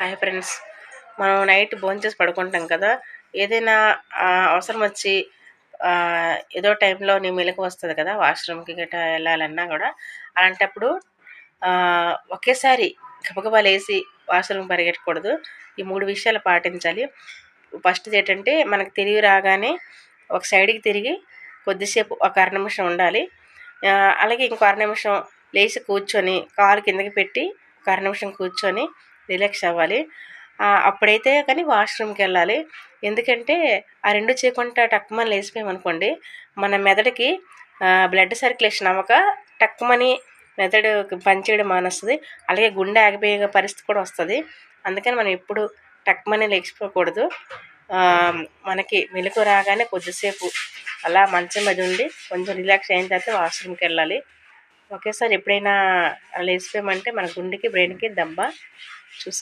Hi friends, మనం night భోంచేసి పడుకుంటాం కదా. ఏదైనా అవసరం వచ్చి ఏదో టైంలో నీ మెలకు వస్తుంది కదా, వాష్రూమ్కి గట్రా వెళ్ళాలన్నా కూడా. అలాంటప్పుడు ఒకేసారి గబగబా లేసి వాష్రూమ్ పరిగెట్టకూడదు. ఈ 3 విషయాలు పాటించాలి. ఫస్ట్ది ఏంటంటే, మనకు తెలివి రాగానే ఒక సైడ్కి తిరిగి కొద్దిసేపు ఒక అర నిమిషం ఉండాలి. అలాగే ఇంకో అర నిమిషం లేచి కూర్చొని కాలు కిందకి పెట్టి ఒక అర నిమిషం కూర్చొని రిలాక్స్ అవ్వాలి. అప్పుడైతే కానీ వాష్రూమ్కి వెళ్ళాలి. ఎందుకంటే ఆ 2 చేయకుండా టక్కుమని లేచిపోయామనుకోండి, మన మెదడుకి బ్లడ్ సర్క్యులేషన్ అవ్వక టక్కుమని మెదడు పనిచేయడం మానేస్తుంది. అలాగే గుండె ఆగిపోయే పరిస్థితి కూడా వస్తుంది. అందుకని మనం ఎప్పుడు టక్కుమని లేచిపోకూడదు. మనకి మెలకు రాగానే కొద్దిసేపు అలా మంచం మీద ఉండి కొంచెం రిలాక్స్ అయిన తర్వాత వాష్రూమ్కి వెళ్ళాలి. ఒకేసారి ఎప్పుడైనా లేచిపోయామంటే మన గుండెకి బ్రెయిన్కి దెబ్బ.